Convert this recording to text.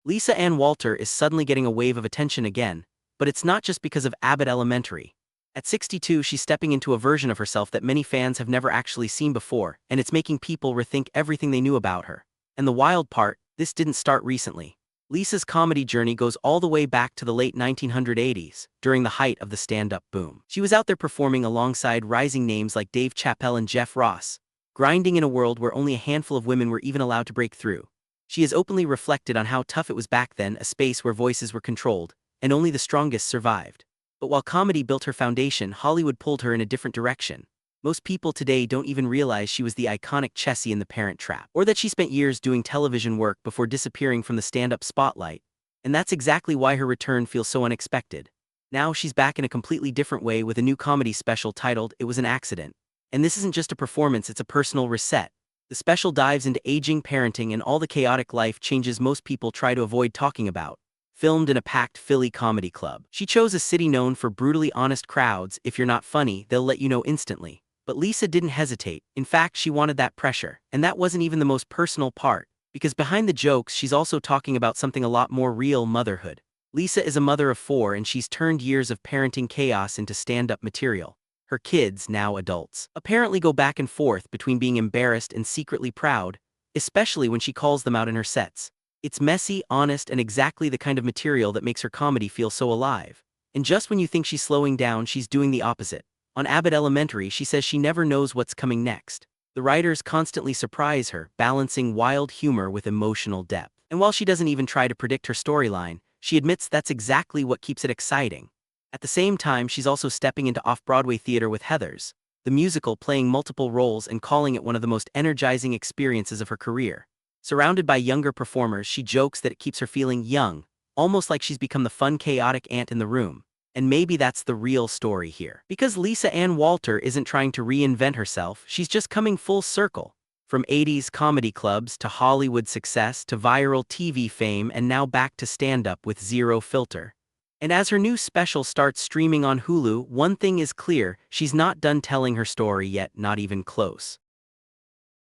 Lisa Ann Walter is suddenly getting a wave of attention again, but it's not just because of Abbott Elementary. At 62, she's stepping into a version of herself that many fans have never actually seen before, and it's making people rethink everything they knew about her. And the wild part, this didn't start recently. Lisa's comedy journey goes all the way back to the late 1980s, during the height of the stand-up boom. She was out there performing alongside rising names like Dave Chappelle and Jeff Ross, grinding in a world where only a handful of women were even allowed to break through. She has openly reflected on how tough it was back then, a space where voices were controlled, and only the strongest survived. But while comedy built her foundation, Hollywood pulled her in a different direction. Most people today don't even realize she was the iconic Chessy in The Parent Trap, or that she spent years doing television work before disappearing from the stand-up spotlight. And that's exactly why her return feels so unexpected. Now she's back in a completely different way with a new comedy special titled It Was an Accident. And this isn't just a performance, it's a personal reset. The special dives into aging, parenting, and all the chaotic life changes most people try to avoid talking about. Filmed in a packed Philly comedy club. She chose a city known for brutally honest crowds. If you're not funny, they'll let you know instantly. But Lisa didn't hesitate. In fact, she wanted that pressure. And that wasn't even the most personal part. Because behind the jokes, she's also talking about something a lot more real: motherhood. Lisa is a mother of 4, and she's turned years of parenting chaos into stand-up material. Her kids, now adults, apparently go back and forth between being embarrassed and secretly proud, especially when she calls them out in her sets. It's messy, honest, and exactly the kind of material that makes her comedy feel so alive. And just when you think she's slowing down, she's doing the opposite. On Abbott Elementary, she says she never knows what's coming next. The writers constantly surprise her, balancing wild humor with emotional depth. And while she doesn't even try to predict her storyline, she admits that's exactly what keeps it exciting. At the same time, she's also stepping into off-Broadway theater with Heathers, the musical, playing multiple roles and calling it one of the most energizing experiences of her career. Surrounded by younger performers, she jokes that it keeps her feeling young, almost like she's become the fun, chaotic aunt in the room. And maybe that's the real story here. Because Lisa Ann Walter isn't trying to reinvent herself, she's just coming full circle. From 80s comedy clubs to Hollywood success to viral TV fame, and now back to stand-up with zero filter. And as her new special starts streaming on Hulu, one thing is clear: she's not done telling her story yet, not even close.